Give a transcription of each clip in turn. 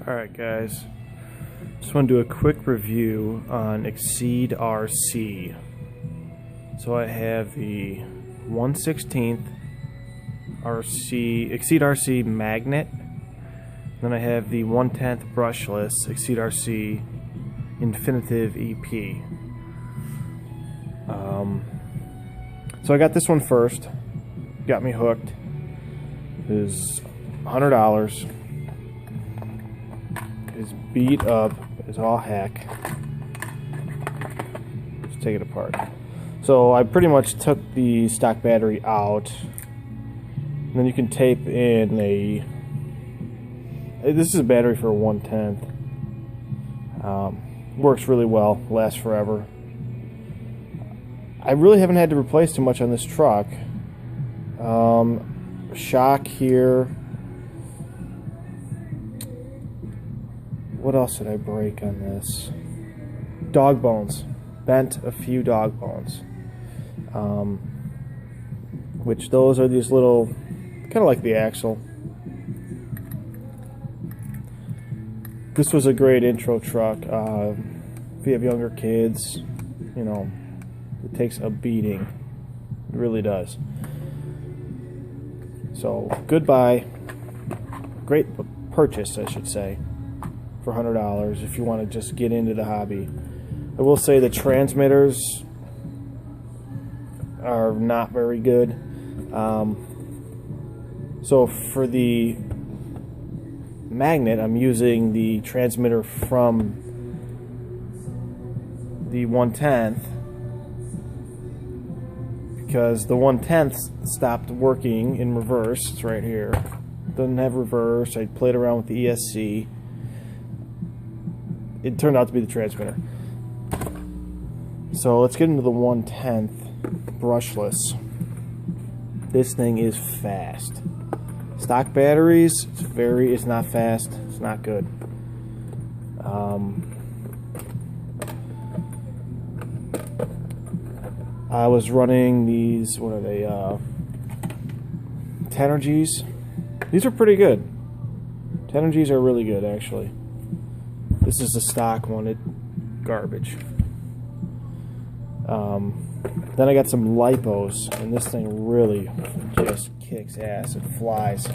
Alright guys, just want to do a quick review on XceedRC. So I have the 1/16 XceedRC magnet, then I have the 1/10 brushless XceedRC InfinitiveEP. So I got this one first, got me hooked. It was $100. It's beat up as all heck. Let's take it apart. So I pretty much took the stock battery out, and then you can tape in a, this is a battery for a 1/10. Works really well, lasts forever. I really haven't had to replace too much on this truck. Shock here. What else did I break on this? Dog bones. Bent a few dog bones. Which those are these little, kind of like the axle. This was a great intro truck. If you have younger kids, you know, it takes a beating. It really does. So, goodbye. Great purchase, I should say, for $100 if you want to just get into the hobby. I will say the transmitters are not very good. So for the magnet, I'm using the transmitter from the 1/10 because the 1/10 stopped working in reverse. It's right here. Doesn't have reverse. I played around with the ESC. It turned out to be the transmitter. So let's get into the 1/10 brushless. This thing is fast. Stock batteries, it's not fast. It's not good. I was running these, what are they, 10Gs. These are pretty good. 10Gs are really good, actually. This is the stock one, garbage. Then I got some lipos, and this thing really just kicks ass. It flies.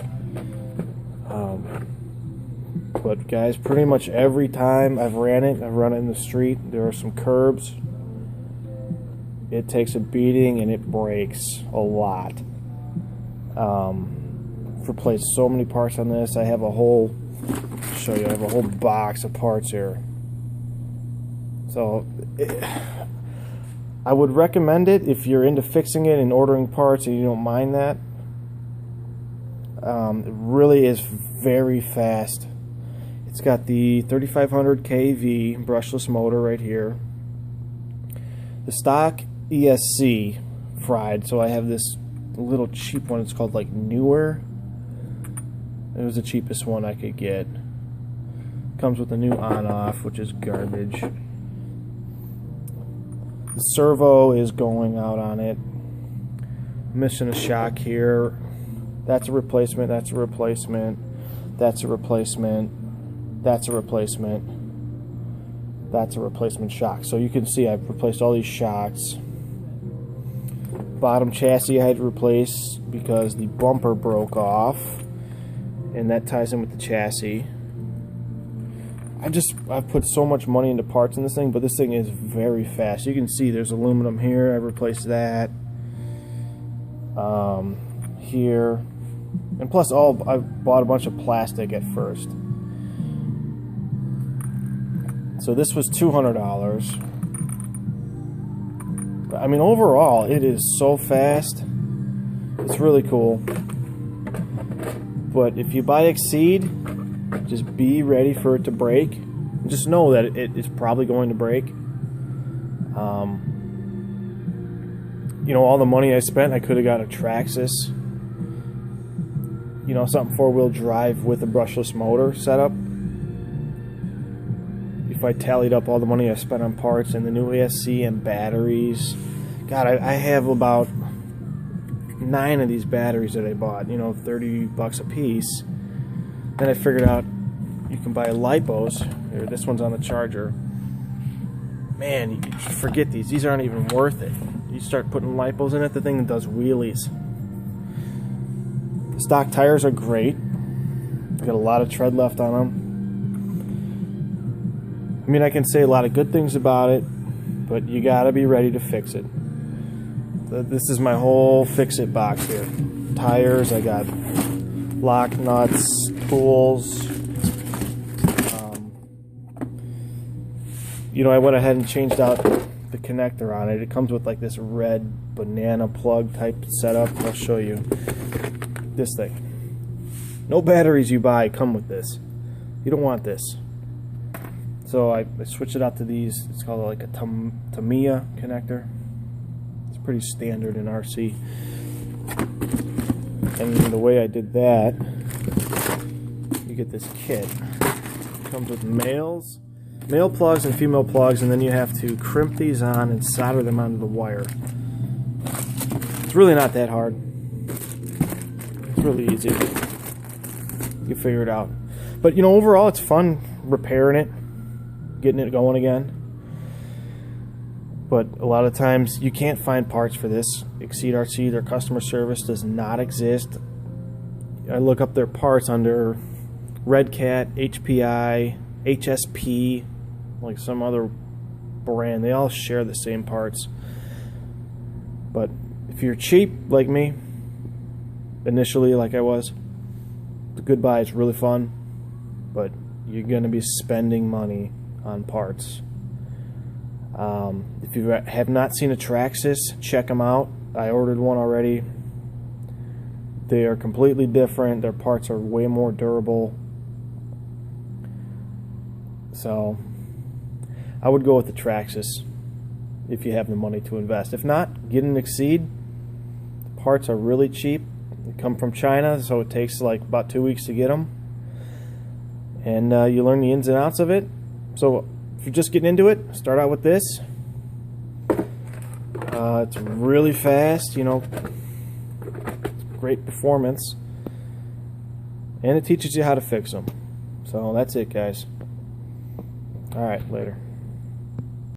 But guys, pretty much every time I've run it in the street. There are some curbs. It takes a beating and it breaks a lot. I've replaced so many parts on this. I have a whole, I'll show you, I have a whole box of parts here. So I would recommend it if you're into fixing it and ordering parts and you don't mind that. It really is very fast. It's got the 3500 kV brushless motor right here. The stock ESC fried, so I have this little cheap one. It's called like Newer. It was the cheapest one I could get. Comes with a new on-off, which is garbage. The servo is going out on it. Missing a shock here. That's a replacement, that's a replacement, that's a replacement, that's a replacement, that's a replacement shock. So you can see I've replaced all these shocks. Bottom chassis I had to replace because the bumper broke off, and that ties in with the chassis. I've put so much money into parts in this thing, but this thing is very fast. You can see there's aluminum here. I replaced that. Here. And plus I bought a bunch of plastic at first. So this was $200. I mean, overall, it is so fast. It's really cool. But if you buy Exceed, just be ready for it to break. Just know that it is probably going to break. You know, all the money I spent, I could have got a Traxxas. You know, something four-wheel drive with a brushless motor setup. If I tallied up all the money I spent on parts and the new ESC and batteries. God, I have about 9 of these batteries that I bought, you know, $30 a piece. Then I figured out you can buy lipos. Here, this one's on the charger. Man, you forget these. These aren't even worth it. You start putting lipos in it, the thing does wheelies. The stock tires are great. Got a lot of tread left on them. I mean, I can say a lot of good things about it, but you gotta be ready to fix it. This is my whole fix-it box here. Tires, I got lock nuts, tools. You know, I went ahead and changed out the connector on it. It comes with like this red banana plug type setup. I'll show you this thing. No batteries you buy come with this. You don't want this. So I switched it out to these. It's called like a Tamiya connector. It's pretty standard in RC. And the way I did that, you get this kit. It comes with male plugs and female plugs, and then you have to crimp these on and solder them onto the wire. It's really not that hard. It's really easy. You figure it out. But you know, overall it's fun repairing it, getting it going again. But a lot of times you can't find parts for this. Exceed RC, their customer service does not exist. I look up their parts under Red Cat, HPI, HSP, like some other brand. They all share the same parts. But if you're cheap like me, initially like I was, the good buy is really fun, but you're going to be spending money on parts. If you have not seen a Traxxas, check them out. I ordered one already. They are completely different. Their parts are way more durable. So I would go with the Traxxas if you have the money to invest. If not, get an Exceed. The parts are really cheap. They come from China, so it takes like about 2 weeks to get them. And you learn the ins and outs of it. So if you're just getting into it, start out with this. It's really fast, you know, great performance, and it teaches you how to fix them. So that's it, guys. All right, later.